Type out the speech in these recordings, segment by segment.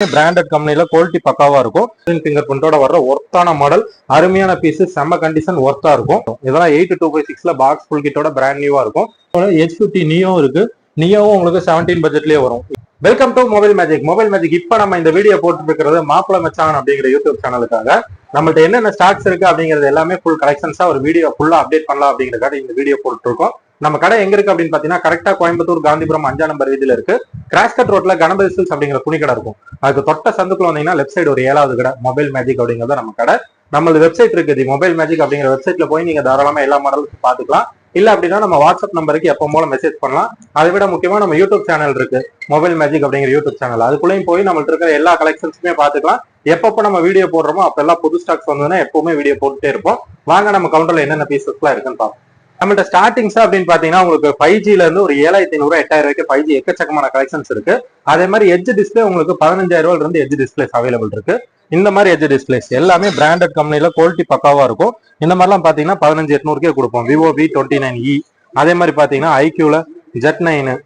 Branded கம்பெனில quality பக்காவா இருக்கும். ஃபிங்கர் பிரிண்டோட வர்ற ஒர்த்தான மாடல், அருமையான பீஸ், செம்ம கண்டிஷன், ஒர்த்தா இருக்கும். இதெல்லாம் 8256ல பாக்ஸ் ஃபுல் கிட்டோட பிராண்ட் நியூவா இருக்கும். H50 நியோ இருக்கு. நியோவும் உங்களுக்கு 17 பட்ஜெட்லயே வரும். Welcome to mobile magic. Mobile magic இப்ப நம்ம இந்த வீடியோ போட்டு இருக்கிறது மாப்பிள மச்சான் அப்படிங்கிற யூடியூப் சேனலுக்காக. நம்மள்ட்ட என்னென்ன ஸ்டாக்ஸ் இருக்கு அப்படிங்கிறது எல்லாமே ஃபுல் கலெக்ஷன்ஸா ஒரு வீடியோ ஃபுல்லா அப்டேட் பண்ணலாம் அப்படிங்கிறதுக்காக இந்த வீடியோ போட்டு இருக்கோம். நம்ம கடை எங்க இருக்கு அப்படின்னு பாத்தீங்கன்னா கரெக்டா கோயம்புத்தூர் காந்திபுரம் 5ஆம் நம்பர் வீதியில இருக்கு. கிராஸ்கட் ரோட்ல கணபதி சில்க்ஸ் அப்படிங்கிற துணி கடை இருக்கும். அதுக்கு தொட்ட சந்துக்குள்ள வந்தீங்கன்னா லெஃப்ட் சைடு ஒரு 7வது கடை மொபைல் மேஜிக் அப்படிங்கிறத நம்ம கடை. நம்மளது வெப்சைட் இருக்குது மொபைல் மேஜிக் அப்படிங்கிற வெப்சைட்ல போய் நீங்க தாராளமா எல்லா மாடலுக்கும் பாத்துக்கலாம். இல்ல அப்படின்னா நம்ம வாட்ஸ்அப் நம்பருக்கு எப்போ போல மெசேஜ் பண்ணலாம். அதை விட முக்கியமா நம்ம யூடியூப் சேனல் இருக்கு மொபைல் மேஜிக் அப்படிங்கிற யூடியூப் சேனல். அதுக்குள்ளேயும் போய் நம்மள்ட்ட இருக்கிற எல்லா கலெக்ஷன்ஸுமே பாத்துக்கலாம். எப்பப்போ நம்ம வீடியோ போடுறோமோ அப்ப எல்லாம் புது ஸ்டாக்ஸ் வந்ததுன்னா எப்பவுமே வீடியோ போட்டுட்டே இருப்போம். வாங்க நம்ம கவுண்டர்ல என்னென்ன பீசஸ் எல்லாம் இருக்குன்னு பார்ப்போம். நம்மள்ட்ட ஸ்டார்டிங்ஸ் அப்படின்னு பாத்தீங்கன்னா உங்களுக்கு 5Gல இருந்து ஒரு 7500 8000 வரைக்கும் 5G எக்கச்சக்கமான கலெக்ஷன்ஸ் இருக்கு. அதே மாதிரி எட்ஜ் டிஸ்பிளே உங்களுக்கு 15000 இருந்து எட்ஜ் டிஸ்பிளேஸ் அவைலபிள் இருக்கு. இந்த மாதிரி எட்ஜ் டிஸ்பிளேஸ் எல்லாமே பிராண்டட் கம்பெனில குவாலிட்டி பக்காவா இருக்கும். இந்த மாதிரிலாம் பாத்தீங்கன்னா 15800 கொடுப்போம். Vivo V29e. அதே மாதிரி பாத்தீங்கன்னா ஐக்யூல Z9,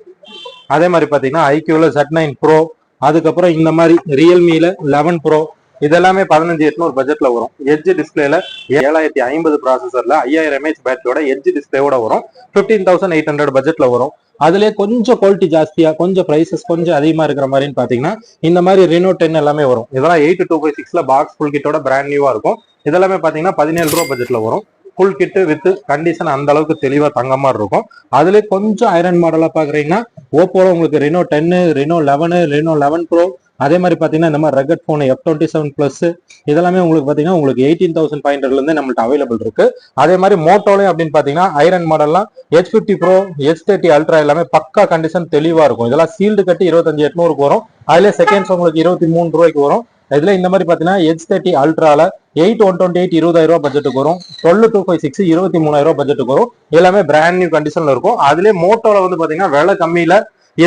அதே மாதிரி பாத்தீங்கன்னா ஐக்யூல Z9 Pro, அதுக்கப்புறம் இந்த மாதிரி ரியல்மில 11 Pro, இதெல்லாமே 15800 பட்ஜெட்ல வரும். எட்ஜ் டிஸ்பிளேல 7050 ப்ராசஸர்ல 5000 mAh பேட்டரியோட எட்ஜ் டிஸ்பிளேயோட வரும். 15800 பட்ஜெட்ல வரும். அதுலயே கொஞ்சம் குவாலிட்டி ஜாஸ்தியா, கொஞ்சம் பிரைசஸ் கொஞ்சம் அதிகமா இருக்கிற மாதிரின்னு பாத்தீங்கன்னா இந்த மாதிரி ரெனோ 10 எல்லாமே வரும். இதெல்லாம் 8256ல பாக்ஸ் ஃபுல் கிட்டோட பிராண்ட் நியூவா இருக்கும். இதெல்லாமே பாத்தீங்கன்னா 17 ரூபா பட்ஜெட்ல வரும். ஃபுல் கிட்டு வித் கண்டிஷன் அந்த அளவுக்கு தெளிவா தங்க மாதிரி இருக்கும். அதுல கொஞ்சம் ஐரன் மாடலா பாக்குறீங்கன்னா ஓப்போல உங்களுக்கு ரெனோ 10, ரெனோ 11, ரெனோ 11 ப்ரோ, அதே மாதிரி பாத்தீங்கன்னா இந்த மாதிரி ரகட் போன் F27 பிளஸ் இதெல்லாமே உங்களுக்கு பாத்தீங்கன்னா உங்களுக்கு 18500 இருந்து நம்மள்ட்ட அவைலபிள் இருக்கு. அதே மாதிரி மோட்டோலையும் அப்படின்னு பாத்தீங்கன்னா ஐரன் மாடல்லாம் H50 Pro, H30 Ultra எல்லாமே பக்கா கண்டிஷன் தெளிவா இருக்கும். இதெல்லாம் சீல்டு கட்டி 25800 வரும். அதுல செகண்ட்ஸ் உங்களுக்கு 23 ரூபாய்க்கு வரும். இதுல இந்த மாதிரி பாத்தீங்கன்னா H30 Ultraல 8128 20000 பட்ஜெட்டுக்கு வரும். 12256 23000 பட்ஜெட்டுக்கு வரும். எல்லாமே பிராண்ட் நியூ கண்டிஷன்ல இருக்கும். அதுலயே மோட்டோல வந்து பாத்தீங்கன்னா விலை கம்மியில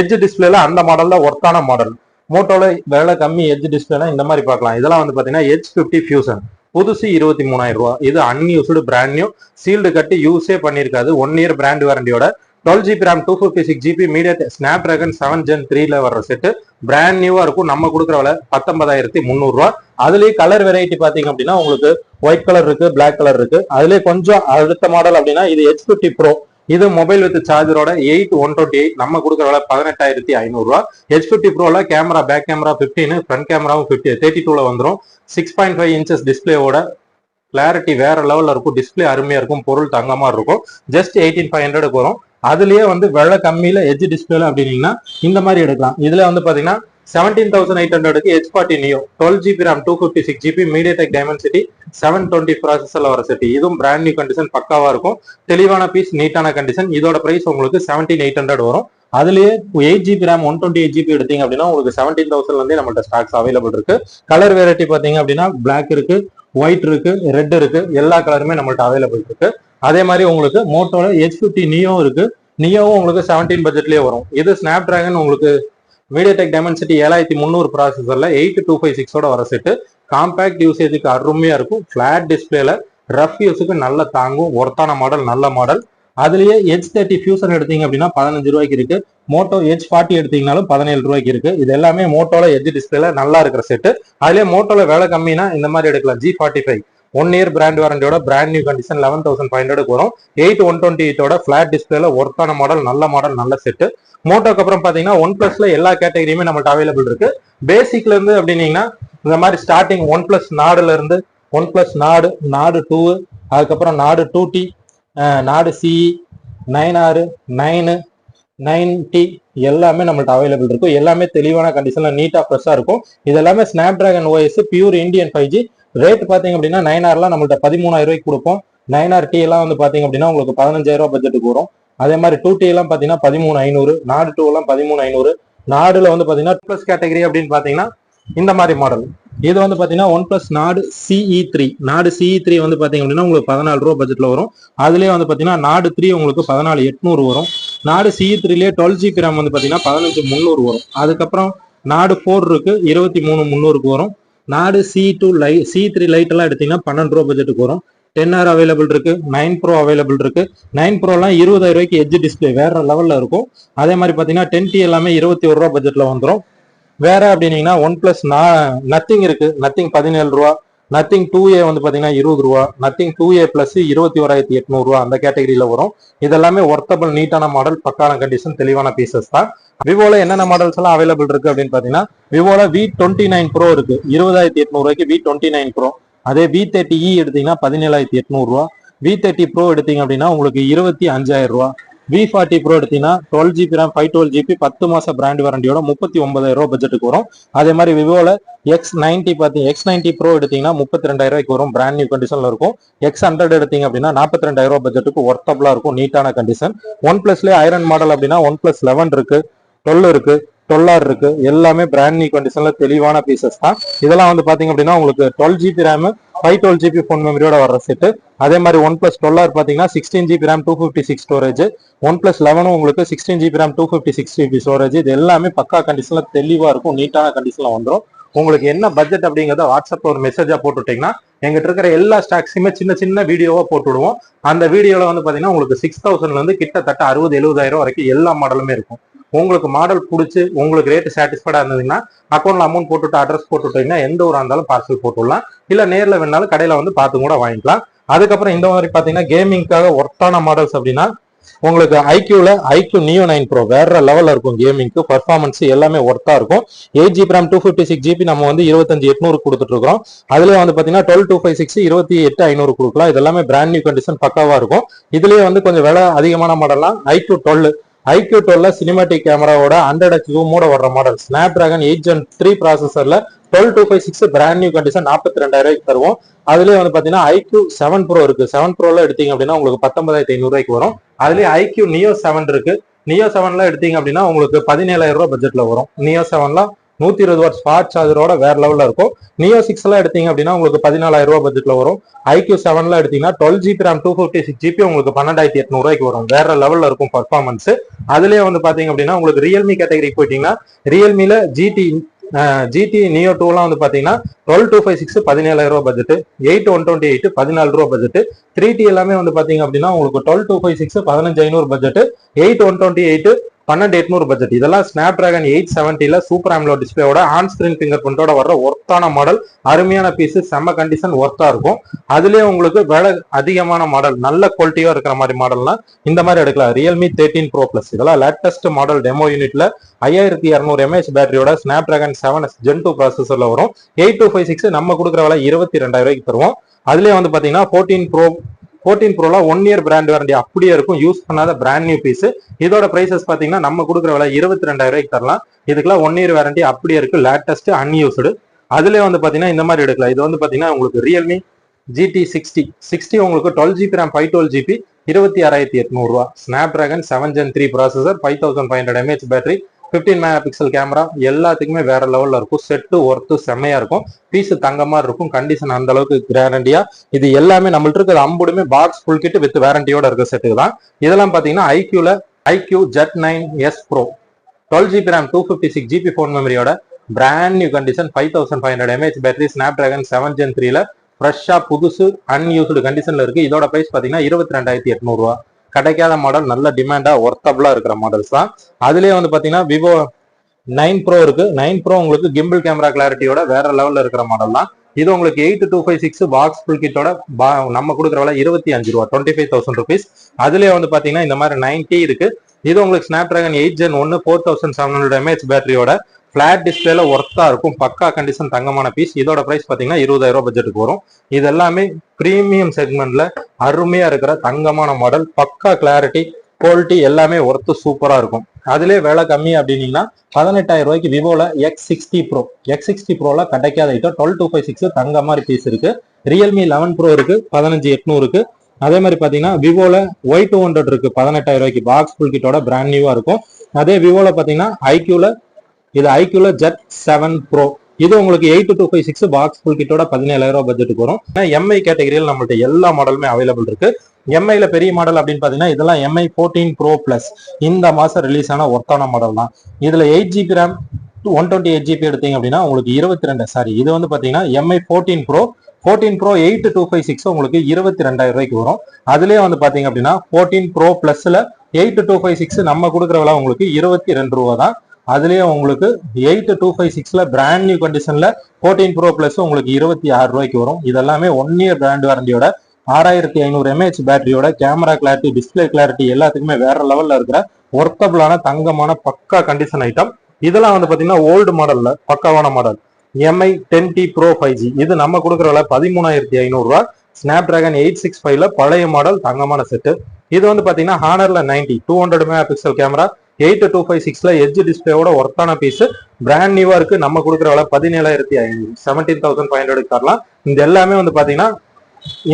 எட்ஜ் டிஸ்பிளேல அந்த மாடல்ல ஒர்த்தான மாடல். மோட்டோல விலை கம்மி எட்ஜ் டிஸ்பிளேல இந்த மாதிரி பார்க்கலாம். இதெல்லாம் வந்து பாத்தீங்கன்னா H50 Fusion புதுசு 23000 ரூபாய். இது அன்யூஸ்டு பிராண்ட் நியூ, சீல்டு கட்டி யூஸே பண்ணிருக்காது. 1 இயர் பிராண்ட் வாரண்டியோட 12GB RAM 256GB MediaTek Snapdragon 7 Gen 3ல வர்ற செட்டு பிராண்ட் நியூவா இருக்கும். நம்ம கொடுக்குற விலை 19300 ரூபாய். அதுலயே கலர் வெரைட்டி பாத்தீங்க அப்படின்னா உங்களுக்கு ஒயிட் கலர் இருக்கு, பிளாக் கலர் இருக்கு. அதுலயே கொஞ்சம் அடுத்த மாடல் அப்படின்னா இது H50 Pro. இது மொபைல் வித் சார்ஜரோட 8128, நம்ம கொடுக்குற விலை 18500 ரூபாய். H50 Proல கேமரா பேக் கேமரா 15, ஃப்ரண்ட் கேமராவும் 32ல வந்துடும். 6.5 inches டிஸ்பிளேவோட கிளாரிட்டி வேற லெவல்ல இருக்கும். டிஸ்பிளே அருமையா இருக்கும், பொருள் தங்கமா இருக்கும். ஜஸ்ட் 18500 வரும். அதுலயே வந்து விலை கம்மியில எட்ஜ் டிஸ்பிளேல அப்படின்னீங்கன்னா இந்த மாதிரி எடுக்கலாம். இதுல வந்து பாத்தீங்கன்னா 17800க்கு H40 Neo 12GB RAM 256GB MediaTek Dimensity 720 ப்ராசஸர்ல வர செட். இதுவும் பிராண்ட் நியூ கண்டிஷன் பக்காவா இருக்கும். தெளிவான பீஸ், நீட்டான கண்டிஷன். இதோட பிரைஸ் உங்களுக்கு 17800 வரும். அதுலயே 8GB RAM 128GB எடுத்தீங்க அப்படின்னா உங்களுக்கு 17000ல இருந்தே நம்மள்ட்ட ஸ்டாக்ஸ் அவைலபிள் இருக்கு. கலர் வெரைட்டி பாத்தீங்க அப்படின்னா பிளாக் இருக்கு, ஒயிட் இருக்கு, ரெட் இருக்கு, எல்லா கலருமே நம்மள்ட்ட அவைலபிள் இருக்கு. அதே மாதிரி உங்களுக்கு மோட்டோல H50 Neo இருக்கு. நியோவும் உங்களுக்கு 17 பட்ஜெட்லயே வரும். இது ஸ்னாப் டிராகன் உங்களுக்கு MediaTek Dimensity 7300 ப்ராசஸர்ல 8256ஓட வர செட்டு. காம்பேக்ட் யூசேஜுக்கு அருமையா இருக்கும். பிளாட் டிஸ்பிளேல ரஃப் யூஸுக்கு நல்ல தாங்கும். ஒர்த்தான மாடல், நல்ல மாடல். அதுலயே H30 Fusion எடுத்தீங்க அப்படின்னா 15 ரூபாய்க்கு இருக்கு. மோட்டோ H40 எடுத்தீங்கன்னாலும் 17 ரூபாய்க்கு இருக்கு. இது எல்லாமே மோட்டோல எட்ஜ் டிஸ்பிளேல நல்லா இருக்கிற செட்டு. அதுலயே மோட்டோல வேலை கம்மினா இந்த மாதிரி எடுக்கலாம். G45 1 இயர் பிராண்ட் வாரண்டியோட பிராண்ட் நியூ கண்டிஷன் 11500 வரும். 8128ஓட பிளாட் டிஸ்பிளேல ஒர்த்தான மாடல், நல்ல மாடல், நல்ல செட்டு. மோட்டோக்கு அப்புறம் பாத்தீங்கன்னா OnePlusல எல்லா கேட்டகரியுமே நம்மள்ட்ட அவைலபிள் இருக்கு. பேசிக்ல இருந்து அப்படின்னீங்கன்னா இந்த மாதிரி ஸ்டார்டிங் OnePlus நாடுல இருந்து OnePlus நாடு, நாடு 2, அதுக்கப்புறம் நாடு 2T, நாடு CE, 9R, 9, 9T எல்லாமே நம்மள்ட்ட அவைலபிள் இருக்கும். எல்லாமே தெளிவான கண்டிஷன்ல நீட்டா ஃப்ரெஷ்ஷா இருக்கும். இது எல்லாமே Snapdragon OS pure Indian 5G. Rate பாத்தீங்க அப்படின்னா 9Rலாம் நம்மள்ட்ட 13000 ரூபாய்க்கு கொடுப்போம். 9R T எல்லாம் வந்து பாத்தீங்க அப்படின்னா உங்களுக்கு 15000 ரூபாய் பட்ஜெட்டுக்கு வரும். அதே மாதிரி 2T எல்லாம் பாத்தீங்கன்னா 13500, நாடு 2 எல்லாம் 13500. நாடுல வந்து பாத்தீங்கன்னா பிளஸ் கேட்டகரி அப்படின்னு பாத்தீங்கன்னா இந்த மாதிரி மாடல். இது வந்து பாத்தீங்கன்னா OnePlus நாடு CE3. நாடு CE3 வந்து பாத்தீங்க அப்படின்னா உங்களுக்கு 14 ரூபாய் பட்ஜெட்ல வரும். அதுலயே வந்து பாத்தீங்கன்னா நாடு 3 உங்களுக்கு 14800 வரும். நாடு CE3லயே 12GB RAM வந்து பாத்தீங்கன்னா 15300 வரும். அதுக்கப்புறம் நாடு 4 இருக்கு, 23300க்கு வரும். நாடு C3 லைட் எல்லாம் எடுத்தீங்கன்னா 12 ரூபாய் பட்ஜெட்டுக்கு வரும். 10R அவைலபிள் இருக்கு, 9 Pro அவைலபிள் இருக்கு. 9 Pro எல்லாம் 20000 ரூபாய்க்கு எட்ஜ் டிஸ்பிளே வேற லெவல்ல இருக்கும். அதே மாதிரி பாத்தீங்கன்னா 10T எல்லாமே 21 ரூபாய் பட்ஜெட்ல வந்துடும். வேற அப்படின்னீங்கன்னா ஒன் பிளஸ் நத்திங் இருக்கு, நத்திங் 17 ரூபா, நத்திங் 2A வந்து பாத்தீங்கன்னா 20 ரூபா, நத்திங் 2A பிளஸ் 21,800 ரூபா அந்த கேட்டகரியில வரும். இதெல்லாமே ஒர்த்தபிள் நீட்டான மாடல், பக்கான கண்டிஷன், தெளிவான பீசஸ் தான். விவோல என்னென்ன மாடல்ஸ் எல்லாம் அவைலபிள் இருக்கு அப்படின்னு பாத்தீங்கன்னா விவோல V29 ப்ரோ இருக்கு 20,800 ரூபாய்க்கு V29 ப்ரோ. அதே V30E எடுத்தீங்கன்னா 17,800 ரூபா. V30 ப்ரோ எடுத்தீங்க அப்படின்னா உங்களுக்கு 25,000 ரூபா. V40 ப்ரோ எடுத்தீங்கன்னா 12GB RAM 512GB 10 மாசம் பிராண்ட் வாரண்டியோட 39,000 ரூபாய் பட்ஜெட்டுக்கு வரும். அதே மாதிரி விவோல X90 ப்ரோ எடுத்தீங்கன்னா 32,000 ரூபாய்க்கு வரும், பிராண்ட் நியூ கண்டிஷன்ல இருக்கும். X100 எடுத்தீங்க அப்படின்னா 42,000 ரூபாய் பட்ஜெட்டுக்கு ஒர்த்தபிளா இருக்கும், நீட்டான கண்டிஷன். ஒன் பிளஸ்ல ஐரன் மாடல் அப்படின்னா ஒன் பிளஸ் 11 இருக்கு, 12 இருக்கு, 12R இருக்கு, எல்லாமே பிராண்ட் நியூ கண்டிஷன்ல தெளிவான பீசஸ் தான். இதெல்லாம் வந்து பாத்தீங்க அப்படின்னா உங்களுக்கு 12GB RAM 512GB ஃபோன் மெமரியோட வர்ற செட்டு. அதே மாதிரி ஒன் பிளஸ் 12R பாத்தீங்கன்னா 16GB RAM 256 storage, one plus 11 உங்களுக்கு 16GB RAM 256GB ஸ்டோரேஜ். இது எல்லாமே பக்கா கண்டிஷன்ல தெளிவா இருக்கும், நீட்டான கண்டிஷன்ல வந்துடும். உங்களுக்கு என்ன பட்ஜெட் அப்படிங்கறத வாட்ஸ்அப்ல ஒரு மெசேஜா போட்டுட்டீங்கன்னா எங்கிட்ட இருக்கிற எல்லா ஸ்டாக்ஸுமே சின்ன சின்ன வீடியோவா போட்டு விடுவோம். அந்த வீடியோல வந்து பாத்தீங்கன்னா உங்களுக்கு 6,000ல இருந்து கிட்டத்தட்ட 60,000-70,000 வரைக்கும் எல்லா மாடலுமே இருக்கும். உங்களுக்கு மாடல் பிடிச்சி உங்களுக்கு ரேட் சாட்டிஸ்ஃபைடா இருந்ததுன்னா அக்கௌண்ட்ல அமௌண்ட் போட்டுட்டு அட்ரஸ் போட்டுட்டீங்கன்னா எந்த ஊரா இருந்தாலும் பார்சல் போட்டுடலாம். இல்ல நேர்ல வேணாலும் கடையில வந்து பார்த்து கூட வாங்கிக்கலாம். அதுக்கப்புறம் இந்த மாதிரி பாத்தீங்கன்னா கேமிங்காக ஒர்த்தான மாடல்ஸ் அப்படின்னா உங்களுக்கு ஐக்யூ நியோ 9 ப்ரோ வேற லெவல்ல இருக்கும். கேமிங்க்கு பர்ஃபார்மன்ஸ் எல்லாமே ஒர்த்தா இருக்கும். 8GB RAM 256GB நம்ம வந்து 25,800 கொடுத்துட்டு இருக்கோம். அதுலயே வந்து பாத்தீங்கன்னா 12,256 28,500 கொடுக்கலாம். இதெல்லாமே பிராண்ட் நியூ கண்டிஷன் பக்காவா இருக்கும். இதுலயே வந்து கொஞ்சம் விலை அதிகமான மாடல்லாம் ஐக்யூ 12 சினிமாட்டிக் கேமராவோட 100x ஜூமோட வர்ற model, snap dragon 8 Gen 3 ப்ராசஸர்ல 12,256 brand new condition 42,000 ரூபாய்க்கு தருவோம். அதுலயே வந்து பாத்தீங்கன்னா ஐக்யூ 7 ப்ரோ இருக்கு, 7 ப்ரோல எடுத்தீங்க அப்படின்னா உங்களுக்கு 19,500 ரூபாய்க்கு வரும். அதுலயே ஐக்யூ நியோ 7 இருக்கு, நியோ 7ல எடுத்தீங்க அப்படின்னா உங்களுக்கு 17,000 ரூபாய் பட்ஜெட்ல வரும். நியோ 7ல 120 வாட்ஸ் ஃபாஸ்ட் சார்ஜரோட வேற லெவல்ல இருக்கும். நியோ 6 எடுத்தீங்க அப்படின்னா உங்களுக்கு 14,000 ரூபாய் பட்ஜெட்ல வரும். ஐக்யூ 7 எடுத்தீங்கன்னா 12GB RAM 256GB உங்களுக்கு 12,800 ரூபாய்க்கு வரும். வேற லெவல்ல இருக்கும் பர்ஃபார்மன்ஸ். அதுலயே வந்து பாத்தீங்க அப்படின்னா உங்களுக்கு ரியல்மி கேட்டகரி போயிட்டீங்கன்னா ரியல்மில ஜிடி நியோ 2 வந்து பாத்தீங்கன்னா 12,256 17,000 ரூபாய் பட்ஜெட், 8,128 14 ரூபாய் பட்ஜெட், 3T எல்லாமே வந்து பாத்தீங்க அப்படின்னா உங்களுக்கு 12,256 15,500 பட்ஜெட், 8,128 12,800 பட்ஜெட். இதெல்லாம் ஸ்னாப் டிராகன் 870ல சூப்பர் AMOLED டிஸ்பிளேயோட ஆன் ஸ்கிரீன் பிங்கர் பிரிண்டோட வர்ற ஒர்த்தான மாடல், அருமையான பீஸ், செம்ம கண்டிஷன், ஒர்த்தா இருக்கும். அதுலயே உங்களுக்கு விலை அதிகமான மாடல், நல்ல குவாலிட்டியா இருக்கிற மாதிரி மாடல்னா இந்த மாதிரி எடுக்கலாம். ரியல்மி 13 ப்ரோ பிளஸ் இதெல்லாம் லேட்டஸ்ட் மாடல் டெமோ யூனிட்ல 5200 mAh பேட்டரியோட ஸ்னாப் டிராகன் 7 Gen 2 ப்ராசஸர்ல வரும். 8256 நம்ம கொடுக்குற விலை 22,000 ரூபாய்க்கு தருவோம். அதுலயே வந்து பாத்தீங்கன்னா 14 ப்ரோல 1 இயர் பிராண்ட் வாரண்டி அப்படியே இருக்கும், யூஸ் பண்ணாத பிராண்ட் நியூ பீஸ். இதோட பிரைசஸ் பாத்தீங்கன்னா நம்ம கொடுக்குற விலை 22,000 ரூபாய்க்கு தரலாம். இதுக்கெல்லாம் 1 இயர் வாரண்டி அப்படியே இருக்கு, லேட்டஸ்ட் அன்யூஸ்டு. அதுலயே வந்து பாத்தீங்கன்னா இந்த மாதிரி எடுக்கலாம். இது வந்து பாத்தீங்கன்னா உங்களுக்கு ரியல்மி GT 60 உங்களுக்கு 12GB RAM 512GB 26,800 ரூபா. Snap dragon 7 Gen 3 processor, 5,500 mAh battery, 15 megapixel camera, எல்லாத்துக்குமே வேற லெவல்ல இருக்கும். செட்டு ஒர்த்து செம்மையா இருக்கும், பீஸ் தங்க மாதிரி இருக்கும், கண்டிஷன் அந்த அளவுக்கு கேரண்டியா. இது எல்லாமே நம்மள்ட்ட இருக்கிற அம்புடுமே பாக்ஸ் ஃபுல் கிட் வித் வேரண்டியோட இருக்க செட்டுக்கு தான். இதெல்லாம் பாத்தீங்கன்னா iQOO Z 9S pro 12GB RAM 256GB phone மெமரியோட brand new condition, 5,500 mAh battery, Snapdragon 7 Gen 3ல ஃப்ரெஷ்ஷா புதுசு அன்யூஸ்டு கண்டிஷன்ல இருக்கு. இதோட பிரைஸ் பாத்தீங்கன்னா 22,800 ரூபா. கிடைக்காத மாடல், நல்ல டிமாண்டா ஒர்த்தபிளா இருக்கிற மாடல்ஸ் தான். அதுலயே வந்து பாத்தீங்கன்னா விவோ 9 ப்ரோ இருக்கு. 9 ப்ரோ உங்களுக்கு கிம்பிள் கேமரா கிளாரிட்டியோட வேற லெவல்ல இருக்கிற மாடல் தான். இது உங்களுக்கு 8256 பாக்ஸ் ஃபுல் கிட்டோட நம்ம கொடுக்குற விலை 25 ரூபா, 25,000 ருபீஸ். அதுலயே வந்து பாத்தீங்கன்னா இந்த மாதிரி 90 இருக்கு. இது உங்களுக்கு ஸ்னாப் டிராகன் 8 Gen 1 4700 mAh பேட்டரியோட பிளாட் டிஸ்பிளேல ஒர்த்தா இருக்கும், பக்கா கண்டிஷன், தங்கமான பீஸ். இதோட பிரைஸ் பாத்தீங்கன்னா 20,000 ரூபாய் பட்ஜெட்டுக்கு வரும். இது எல்லாமே பிரீமியம் செக்மெண்ட்ல அருமையா இருக்கிற தங்கமான மாடல், பக்கா கிளாரிட்டி, குவாலிட்டி எல்லாமே ஒர்த்து சூப்பரா இருக்கும். அதுலயே விலை கம்மி அப்படின்னீங்கன்னா 18,000 ரூபாய்க்கு விவோல X60 ப்ரோல கிடைக்காத ஐட்டம் 12,256 தங்க மாதிரி பீஸ் இருக்கு. ரியல்மி 11 ப்ரோ இருக்கு, 15,800 இருக்கு. அதே மாதிரி பாத்தீங்கன்னா விவோல Y200 இருக்கு, 18,000 ரூபாய்க்கு பாக்ஸ் ஃபுல் கிட்டோட பிராண்ட் நியூவா இருக்கும். அதே விவோல பாத்தீங்கன்னா ஐக்யூல ஜெட் 7 ப்ரோ, இது உங்களுக்கு 8256 பாக்ஸ் ஃபுல் கிட்டோட 17,000 ரூபாய் பட்ஜெட்டுக்கு வரும். எம்ஐ கேட்டகரியில் நம்மள்ட்ட எல்லா மாடலுமே அவைலபிள் இருக்கு. எம்ஐல பெரிய மாடல் அப்படின்னு பாத்தீங்கன்னா இதெல்லாம் MI 14 ப்ரோ பிளஸ் இந்த மாசம் ரிலீஸ் ஆன ஒர்த்தான மாடல் தான். இதுல 8GB RAM 128GB எடுத்தீங்க அப்படின்னா உங்களுக்கு 22 இது வந்து பாத்தீங்கன்னா MI 14 ப்ரோ 8256 உங்களுக்கு 22,000 ரூபாய்க்கு வரும். அதுலயே வந்து பாத்தீங்க அப்படின்னா 14 ப்ரோ பிளஸ்ல 8256 நம்ம கொடுக்குற விலை உங்களுக்கு 22 ரூபா தான். அதுலயே உங்களுக்கு 8256ல பிராண்ட் நியூ கண்டிஷன்ல 14 ப்ரோ பிளஸ் உங்களுக்கு 26 ரூபாய்க்கு வரும். இதெல்லாமே 1 இயர் பிராண்ட் வாரண்டியோட 6500 mAh பேட்டரியோட கேமரா கிளாரிட்டி, டிஸ்பிளே கிளாரிட்டி எல்லாத்துக்குமே வேற லெவல்ல இருக்கிற ஒர்த்தபிளான தங்கமான பக்கா கண்டிஷன் ஐட்டம். இதெல்லாம் வந்து பாத்தீங்கன்னா ஓல்டு மாடல்ல பக்காவான model MI 10T Pro 5G. இது நம்ம கொடுக்குற விலை 13,500 ரூபாய். ஸ்னாப் டிராகன் 865ல பழைய மாடல் தங்கமான செட்டு. இது வந்து பாத்தீங்கன்னா ஹானர்ல 90 200 மெகா பிக்சல் கேமரா 8256ல எட்ஜ் டிஸ்பிளேயோட ஒர்த்தான பீஸ் பிராண்ட் நியூவா இருக்கு. நம்ம கொடுக்குற விலை 17,500 17,500 தரலாம். இந்த எல்லாமே வந்து பாத்தீங்கன்னா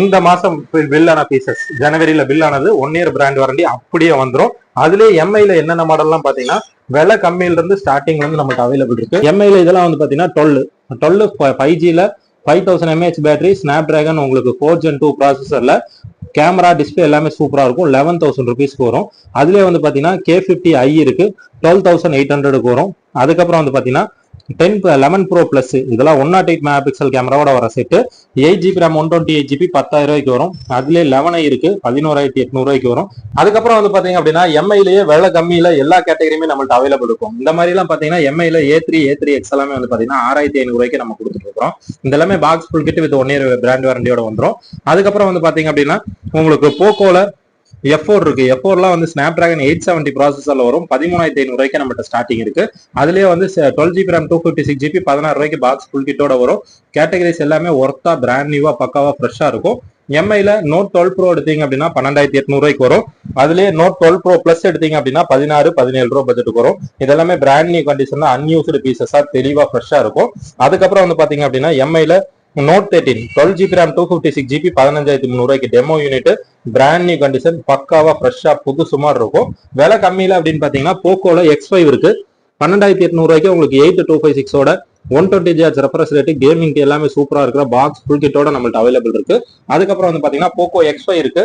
இந்த மாசம் பில் ஆன பீசஸ், ஜனவரியில பில் ஆனது 1 இயர் பிராண்ட் வாரண்டி அப்படியே வந்துடும். அதுலயே எம்ஐல என்னென்ன மாடல்லாம் பாத்தீங்கன்னா விலை கம்மியில இருந்து ஸ்டார்டிங் வந்து நமக்கு அவைலபிள் இருக்கு. எம்ஐல இதெல்லாம் வந்து பாத்தீங்கன்னா 12 5Gல 5000 mAh பேட்டரி, ஸ்னாப் டிராகன் உங்களுக்கு 4 Gen 2 ப்ராசஸர்ல கேமரா டிஸ்பிளே எல்லாமே சூப்பரா இருக்கும். 11,000 ருபீஸ்க்கு வரும். அதுலயே வந்து பாத்தீங்கன்னா K50i இருக்கு, 12,800க்கு வரும். அதுக்கப்புறம் வந்து பாத்தீங்கன்னா 11 ப்ரோ பிளஸ் இதெல்லாம் 108 மெகா பிக்சல் கேமராவோட வர செட்டு 8GB RAM 128GB 10,000 ரூபாய்க்கு வரும். அதுல 11 இருக்கு 11,800 ரூபாய்க்கு வரும். அதுக்கப்புறம் வந்து பாத்தீங்க அப்படின்னா எம்ஐலயே விலை கம்மியில எல்லா கேட்டகரியுமே நம்மள்ட்ட அவைலபிள் இருக்கும். இந்த மாதிரி எல்லாம் பாத்தீங்கன்னா எம்ஐல A3 எல்லாமே வந்து பாத்தீங்கன்னா 6,500 ரூபாய்க்கு நம்ம கொடுத்துட்டு இருக்கோம். இந்த எல்லாமே box full kit with 1 year brand வாரண்டியோட வந்துடும். அதுக்கப்புறம் வந்து பாத்தீங்க அப்படின்னா உங்களுக்கு போக்கோல F4 இருக்கு. F4லாம் வந்து ஸ்னாப் டிராகன் 870 ப்ராசஸர்ல வரும். 13,500 ரூபாய்க்கு நம்மகிட்ட ஸ்டார்டிங் இருக்கு. அதுலயே வந்து 12GB RAM 256GB 16 ரூபாய்க்கு பாக்ஸ் ஃபுல் கிட்டோட வரும். கேட்டகரிஸ் எல்லாமே ஒர்த்தா பிராண்ட் நியூவா பக்காவா ஃப்ரெஷ்ஷா இருக்கும். எம்ஐல Note 12 Pro எடுத்தீங்க அப்படின்னா 12,800 ரூபாய்க்கு வரும். அதுலயே Note 12 Pro Plus எடுத்தீங்க அப்படின்னா 16-17 ரூபாய் பட்ஜெட்டுக்கு வரும். இதெல்லாமே பிராண்ட் நியூ கண்டிஷன்ல அன்யூஸ்டு பீசஸா தெளிவா ஃப்ரெஷ்ஷா இருக்கும். அதுக்கப்புறம் வந்து பாத்தீங்க அப்படின்னா எம்ஐல Note 13 12GB RAM 256GB 15,300 ரூபாய்க்கு demo unit brand new condition பக்காவா ஃப்ரெஷ்ஷா புது சுமார் இருக்கும். விலை கம்மியில அப்படின்னு பாத்தீங்கன்னா போக்கோல X5 இருக்கு 12,800 ரூபாய்க்கு உங்களுக்கு 8256ஓட 120Hz ரெஃப்ரெஷ் ரேட் கேமிங் எல்லாமே சூப்பரா இருக்கிற பாக்ஸ் ஃபுல் கிட்டோட நம்மள்ட்ட அவைலபிள் இருக்கு. அதுக்கப்புறம் வந்து பாத்தீங்கன்னா போக்கோ X5 இருக்கு.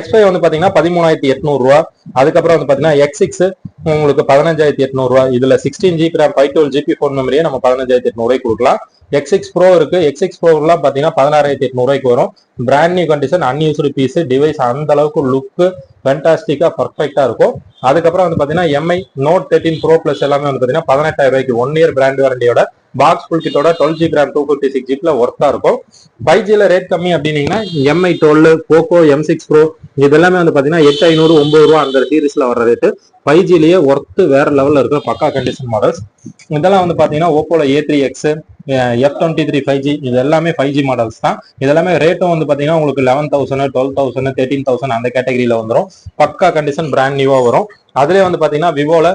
X5 வந்து பாத்தீங்கன்னா 13,800 ரூபாய். அதுக்கப்புறம் வந்து பாத்தீங்கன்னா X6 உங்களுக்கு 15,800 ரூபாய். இதுல 16GB RAM 512GB ஃபோன் மெமரியை நம்ம 15,800 ரூபாய்க்கு கொடுக்கலாம். X6 Pro இருக்கு. X6 Pro எல்லாம் பாத்தீங்கன்னா 16,800 ரூபாய்க்கு வரும். Brand new condition unused piece device அந்த அளவுக்கு லுக் ஃபேண்டாஸ்டிக்கா பர்ஃபெக்டா இருக்கும். அதுக்கப்புறம் வந்து பாத்தீங்கன்னா எம்ஐ Note 13 Pro Plus எல்லாமே வந்து பாத்தீங்கன்னா 18,000 ரூபாய்க்கு 1 இயர் பிராண்ட் வாரண்டியோட பாக்ஸ் ஃபுல் கிட்டோட 12GB RAM 256GB ஒர்த்தா இருக்கும். 5Gல ரேட் கம்மி அப்படின்னீங்கன்னா எம்ஐ 12 போக்கோ M6 Pro இதெல்லாமே வந்து பாத்தீங்கன்னா 8,500 9 ரூபா அந்த சீரீஸ்ல வர ரேட்டு. 5Gலயே ஒர்த்து வேற லெவல்ல இருக்கிற பக்கா கண்டிஷன் மாடல்ஸ். இதெல்லாம் வந்து பாத்தீங்கன்னா ஓப்போல A3X F23 5G இது எல்லாமே 5G மாடல்ஸ் தான். இதெல்லாமே ரேட்டும் வந்து பாத்தீங்கன்னா உங்களுக்கு 11,000 12,000 13,000 அந்த கேட்டகரியில வந்துடும். பக்கா கண்டிஷன் பிராண்ட் நியூவா வரும். அதுலயே வந்து பாத்தீங்கன்னா விவோல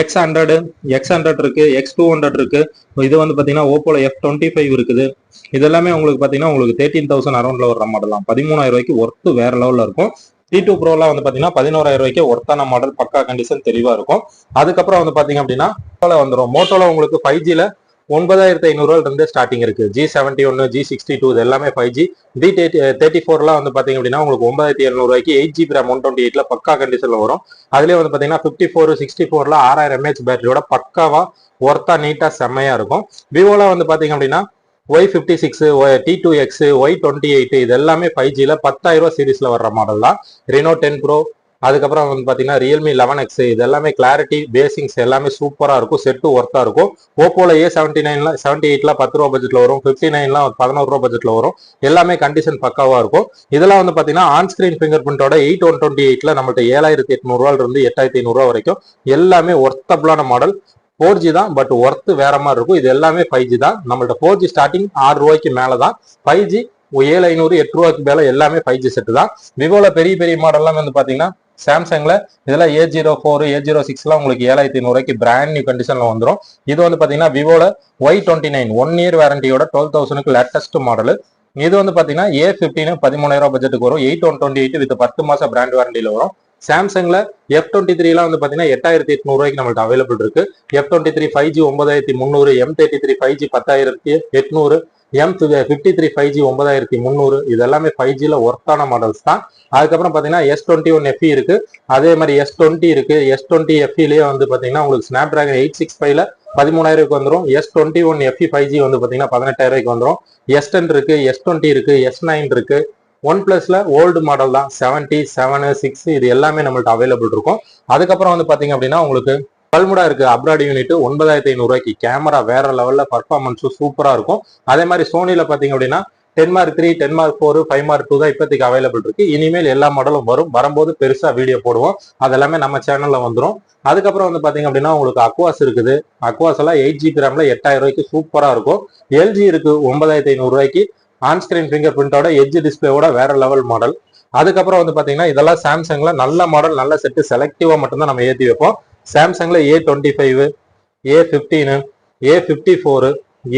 X100 இருக்கு, X200 இருக்கு. இது வந்து பாத்தீங்கன்னா ஓப்போல F25 இருக்குது. இதெல்லாமே உங்களுக்கு பாத்தீங்கன்னா உங்களுக்கு 13,000 அரௌண்ட்ல வர மாடலாம் 13,000 ரூபாய்க்கு ஒர்த்து வேற லெவல்ல இருக்கும். T2 ப்ரோலாம் வந்து பாத்தீங்கன்னா 11,000 ரூபாய்க்கு ஒர்த்தான மாடல் பக்கா கண்டிஷன் தெளிவா இருக்கும். அதுக்கப்புறம் வந்து பாத்தீங்க அப்படின்னா வந்துடும். மோட்டோல உங்களுக்கு 5Gல 9,500 இருந்து ஸ்டார்டிங் இருக்கு. G71 G62 இது எல்லாமே 5G. D34 வந்து பாத்தீங்க அப்படின்னா உங்களுக்கு 9,700 ரூபாய்க்கு 8GB RAM 128ல பக்கா கண்டிஷன்ல வரும். அதுலயே வந்து பாத்தீங்கன்னா 54 64ல 6000 mAh பேட்டரியோட பக்காவா ஒர்த்தா நீட்டா செம்மையா இருக்கும். விவோல வந்து பாத்தீங்க அப்படின்னா Y56 T2X Y28 இது எல்லாமே 5Gல 10,000 ரூபாய் சீரீஸ்ல வர்ற மாடல் தான். Reno 10 Pro அதுக்கப்புறம் வந்து பாத்தீங்கன்னா Realme 11X இது எல்லாமே கிளாரிட்டி பேசிங்ஸ் எல்லாமே சூப்பரா இருக்கும். செட்டு ஒர்த்தா இருக்கும். ஓப்போல A79 78ல 10 ரூபா பட்ஜெட்ல வரும். 59ல 11 ரூபா பட்ஜெட்ல வரும். எல்லாமே கண்டிஷன் பக்காவா இருக்கும். இதெல்லாம் வந்து பாத்தீங்கன்னா ஆன் ஸ்கிரீன் பிங்கர் பிரிண்டோட 8128ல நம்மள்ட்ட 7,800 ரூபாயில இருந்து 8,500 ரூபாய் வரைக்கும் எல்லாமே ஒர்த்தபிளான மாடல். 4G தான் பட் ஒர்த்து வேற மாதிரி இருக்கும். இது எல்லாமே 5G தான். நம்மள்ட்ட 4G ஸ்டார்டிங் 6 ரூபாய்க்கு மேலதான். 5G 7,500 8 ரூபாய்க்கு மேல எல்லாமே 5G செட்டு தான். விவோல பெரிய பெரிய மாடல்லாம் வந்து பாத்தீங்கன்னா சாம்சங்ல இதெல்லாம் A04 A06 எல்லாம் உங்களுக்கு 7,500 ரூபாய்க்கு பிராண்ட் நியூ கண்டிஷன்ல வந்துடும். இது வந்து பாத்தீங்கன்னா விவோல Y29 1 இயர் வாரண்டியோட 12,000க்கு லேட்டஸ்ட் மாடல். இது வந்து பாத்தீங்கன்னா A15 13,000 பட்ஜெட்டுக்கு வரும். 8128 வித் 10 மாசம் பிராண்ட் வாரண்டியில வரும். சாம்சங்ல F23 எல்லாம் வந்து பாத்தீங்கன்னா 8,800 ரூபாய்க்கு நம்மள்ட்ட அவைலபிள் இருக்கு. F23 5G 9,300 M33 5G 10,800 M53 5G 9,300 இது எல்லாமே 5Gல ஒர்த்தான மாடல்ஸ் தான். அதுக்கப்புறம் பாத்தீங்கன்னா S21 FE இருக்கு. அதே மாதிரி S20 இருக்கு. S20 FEலயே வந்து பாத்தீங்கன்னா உங்களுக்கு ஸ்னாப் டிராகன் 865ல 13,000 வந்துடும். S21 FE 5G வந்து பாத்தீங்கன்னா 18,000 வந்துடும். S10 இருக்கு, S20 இருக்கு, S9 இருக்கு. ஒன் பிளஸ்ல ஓல்டு மாடல் தான் 70 7 6 இது எல்லாமே நம்மள்ட்ட அவைலபிள் இருக்கும். அதுக்கப்புறம் வந்து பாத்தீங்க அப்படின்னா உங்களுக்கு பல்முடா இருக்கு அப்ராட் யூனிட் 9500 ரூபாய்க்கு. கேமரா வேற லெவல்ல, பர்ஃபார்மன்ஸும் சூப்பரா இருக்கும். அதே மாதிரி சோனில பாத்தீங்க அப்படின்னா 10 மார்க் 3, 10 மார்க் 4, 5 மார்க் 2 தான் இப்போதைக்கு அவைலபிள் இருக்கு. இனிமேல் எல்லா மாடலும் வரும். வரும்போது பெருசா வீடியோ போடுவோம். அதெல்லாமே நம்ம சேனல்ல வந்துடும். அதுக்கப்புறம் வந்து பாத்தீங்க அப்படின்னா உங்களுக்கு அக்வாஸ் இருக்குது. அக்வாஸ் எல்லாம் 8GB ரேம்ல 8000 ரூபாய்க்கு சூப்பரா இருக்கும். எல்ஜி இருக்கு 9500 ரூபாய்க்கு. ஆன் ஸ்கிரீன் ஃபிங்கர் பிரிண்டோட எட்ஜ் டிஸ்பிளேவோட வேற லெவல் மாடல். அதுக்கப்புறம் வந்து பாத்தீங்கன்னா இதெல்லாம் சாம்சங்ல நல்ல மாடல், நல்ல செட்டு, செலக்டிவா மட்டும்தான் நம்ம ஏற்றி வைப்போம். சாம்சங்ல A25, A15, A54,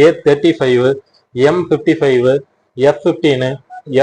A35, M55, F15,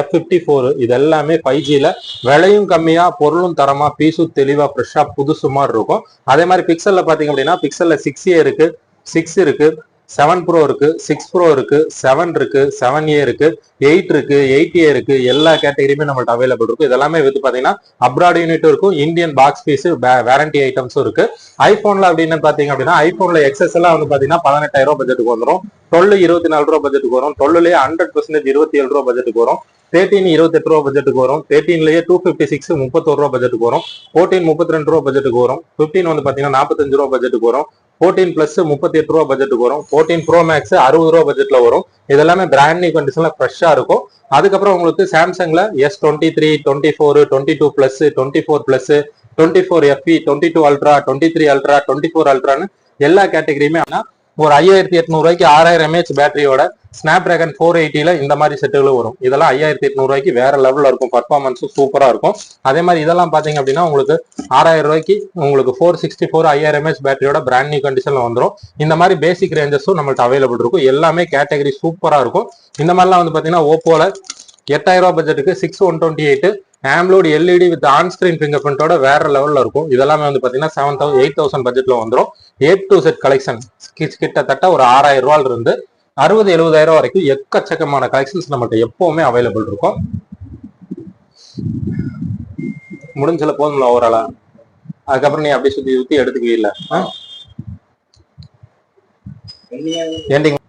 F54 இது எல்லாமே 5Gல விலையும் கம்மியா, பொருளும் தரமா, பீஸும் தெளிவா, ஃப்ரெஷ்ஷா, புதுசு மாதிரி இருக்கும். அதே மாதிரி பிக்சல்ல பாத்தீங்க அப்படின்னா பிக்சல்ல 6A இருக்கு, 6 இருக்கு, 7 Pro இருக்கு, 6 Pro இருக்கு, 7 இருக்கு, 7A இருக்கு, 8 இருக்கு, 8A இருக்கு. எல்லா கேட்டகரியுமே நம்மள்ட்ட அவைலபிள் இருக்கும். இதெல்லாமே வந்து பாத்தீங்கன்னா அப்ராட் யூனிட்டும் இருக்கும், இந்தியன் பாக்ஸ் பீஸ் வாரண்டி ஐட்டம்ஸும் இருக்கு. ஐபோன்ல அப்படின்னு பாத்தீங்க அப்படின்னா ஐபோன்ல எக்ஸஸ் எல்லாம் வந்து பாத்தீங்கன்னா 18000 ரூபாய் பட்ஜெட்டுக்கு வந்துடும். 12 24 ரூபாய் பட்ஜெட்டுக்கு வரும். 12லயே 100% 27 ரூபாய் பட்ஜெட்டுக்கு வரும். 13 28 ரூபாய் பட்ஜெட்டுக்கு வரும். 13லயே 256 31 ரூபாய் பட்ஜெட்டுக்கு வரும். 14 32 ரூபாய் பட்ஜெட்டுக்கு வரும். 15 வந்து பாத்தீங்கன்னா 45 ரூபாய் பட்ஜெட்டுக்கு வரும். 14 பிளஸ் 38 ரூபாய் பட்ஜெட்டுக்கு வரும். 14 ப்ரோ மேக்ஸ் 60 ரூபாய் பட்ஜெட்ல வரும். இதெல்லாமே பிராண்ட் நியூ கண்டிஷன்ல ஃப்ரெஷ்ஷா இருக்கும். அதுக்கப்புறம் உங்களுக்கு சாம்சங்ல S23, 24, 22 plus, 24 plus, 24 FE, 22 ultra, 23 ultra, 24 அல்ட்ரான்னு எல்லா கேட்டகரியுமே ஒரு 5800 ரூபாய்க்கு 6000 mAh பேட்டரியோட ஸ்னாப் டிராகன் 480ல இந்த மாதிரி செட்டுகளும் வரும். இதெல்லாம் 5800 ரூபாய்க்கு வேற லெவல்ல இருக்கும். பர்ஃபார்மன்ஸும் சூப்பரா இருக்கும். அதே மாதிரி இதெல்லாம் பாத்தீங்க அப்படின்னா உங்களுக்கு 6000 ரூபாய்க்கு உங்களுக்கு 464 5000 mAh பேட்டரியோட பிராண்ட் நியூ கண்டிஷன்ல வந்துடும். இந்த மாதிரி பேசிக் ரேஞ்சஸும் நம்மள்ட்ட அவைலபிள் இருக்கும். எல்லாமே கேட்டகரி சூப்பரா இருக்கும். இந்த மாதிரிலாம் வந்து பாத்தீங்கன்னா ஓப்போல 8000 ரூபாய் பட்ஜெட்டுக்கு 6128 AMOLED LED with on screen finger பிரிண்டோட வேற லெவல்ல இருக்கும். இதெல்லாமே வந்து பாத்தீங்கன்னா 8000 பட்ஜெட்ல வந்துடும். A to Z கலெக்ஷன் கிட்டத்தட்ட ஒரு 6000 ரூபாயில இருந்து 60-70000 வரைக்கும் எக்கச்சக்கமான கலெக்ஷன்ஸ் நம்மகிட்ட எப்பவுமே அவைலபிள் இருக்கும். முடிஞ்சல போதும்ல ஓவராலா. அதுக்கப்புறம் நீ அப்படியே சுத்தி சுத்தி எடுத்துக்கல ஏண்டிங்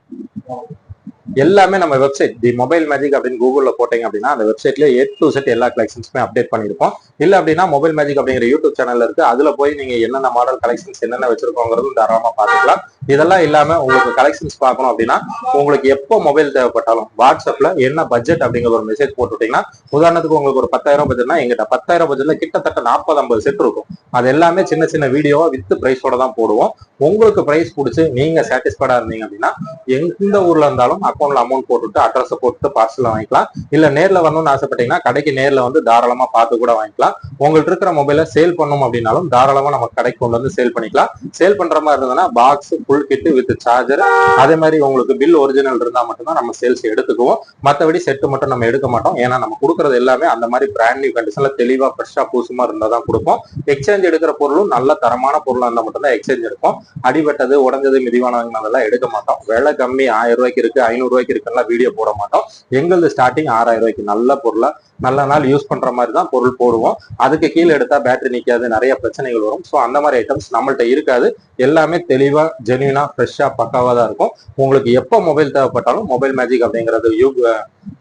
எல்லாமே நம்ம வெப்சைட் தி மொபைல் மேஜிக் அப்படின்னு கூகுள்ல போட்டீங்க அப்படின்னா அந்த வெப்சைட்ல A to Z எல்லா கலெக்ஷன்ஸுமே அப்டேட் பண்ணிருப்போம். இல்ல அப்படின்னா மொபைல் மேஜிக் அப்படிங்கிற யூடியூப் சேனல்ல இருக்கு. அதுல போய் நீங்க என்னென்ன மாடல் கலெக்ஷன்ஸ் என்னென்ன வச்சிருக்கோங்கிறதும் தாராளமா பாத்துக்கலாம். இதெல்லாம் இல்லாம உங்களுக்கு கலெக்ஷன்ஸ் பார்க்கணும் அப்படின்னா உங்களுக்கு எப்போ மொபைல் தேவைப்பட்டாலும் வாட்ஸ்அப்ல என்ன பட்ஜெட் அப்படிங்கிற ஒரு மெசேஜ் போட்டுட்டீங்கன்னா, உதாரணத்துக்கு உங்களுக்கு ஒரு 10000 பட்ஜெட்னா எங்கிட்ட 10000 பட்ஜெட்ல கிட்டத்தட்ட 40-50 செட் இருக்கும். அது எல்லாமே சின்ன சின்ன வீடியோவா வித் பிரைஸோட தான் போடுவோம். உங்களுக்கு பிரைஸ் பிடிச்சி நீங்க சாட்டிஸ்ஃபைடா இருந்தீங்க அப்படின்னா எந்த ஊர்ல இருந்தாலும் அக்கௌண்ட்ல அமௌண்ட் போட்டுட்டு அட்ரஸ் போட்டு பார்சல் வாங்கிக்கலாம். இல்ல நேர்ல வரணும்னு ஆசைப்பட்டீங்கன்னா கடைக்கு நேர்ல வந்து தாராளமா பார்த்து கூட வாங்கிக்கலாம். உங்கள்ட்ட இருக்கிற மொபைல சேல் பண்ணணும் அப்படின்னாலும் தாராளமா நம்ம கடைக்கு கொண்டு வந்து சேல் பண்ணிக்கலாம். சேல் பண்ற மாதிரி இருந்ததுன்னா box full kit with charger, அதே மாதிரி உங்களுக்கு பில் ஒரிஜினல் இருந்தா மட்டும்தான் நம்ம சேல்ஸ் எடுத்துக்குவோம். மற்றபடி செட்டு மட்டும் நம்ம எடுக்க மாட்டோம். ஏன்னா நம்ம கொடுக்கறது எல்லாமே அந்த மாதிரி பிராண்ட் நியூ கண்டிஷன்ல தெளிவா ஃப்ரெஷ்ஷா பூசுமா இருந்தா தான் கொடுப்போம். எக்ஸ்சேஞ்ச் எடுக்கிற பொருளும் நல்ல தரமான பொருளா இருந்தா மட்டும்தான் எக்ஸ்சேஞ்ச் எடுப்போம். அடிபட்டது, உடஞ்சது, மிதிவானது அதெல்லாம் எடுக்க மாட்டோம். விலை கம்மி 1000 ரூபாய்க்கு இருக்கு, 500 ரூபாய்க்கு இருக்குன்னா வீடியோ போட மாட்டோம். எங்களது ஸ்டார்டிங் 6000 ரூபாய்க்கு நல்ல பொருளா நல்ல நாள் யூஸ் பண்ற மாதிரி தான் பொருள் போடுவோம். அதுக்கு கீழே எடுத்தா பேட்டரி நிக்காது, நிறைய பிரச்சனைகள் வரும். ஸோ அந்த மாதிரி ஐட்டம்ஸ் நம்மள்ட்ட இருக்காது. எல்லாமே தெளிவா ஜென்யூனா ஃப்ரெஷ்ஷா பக்காவா தான் இருக்கும். உங்களுக்கு எப்போ மொபைல் தேவைப்பட்டாலும் மொபைல் மேஜிக் அப்படிங்கிறது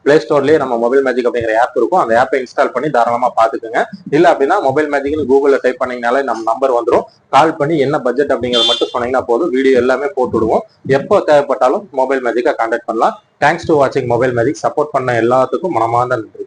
பிளே ஸ்டோர்லயே நம்ம மொபைல் மேஜிக் அப்படிங்கிற ஆப் இருக்கும். அந்த ஆப்பை இன்ஸ்டால் பண்ணி தாராளமா பாத்துக்கோங்க. இல்ல அப்படின்னா மொபைல் மேஜிக்னு கூகுள்ல டைப் பண்ணீங்கனாலே நம்ம நம்பர் வந்துடும். கால் பண்ணி என்ன பட்ஜெட் அப்படிங்கறது மட்டும் சொன்னீங்கன்னா போதும், வீடியோ எல்லாமே போட்டுடுவோம். எப்போ தேவைப்பட்டாலும் மொபைல் மேஜிக்கா கான்டாக்ட் பண்ணலாம். தேங்க்ஸ் டு வாட்சிங் மொபைல் மேஜிக். சப்போர்ட் பண்ண எல்லாத்துக்கும் மனமார்ந்த நன்றி.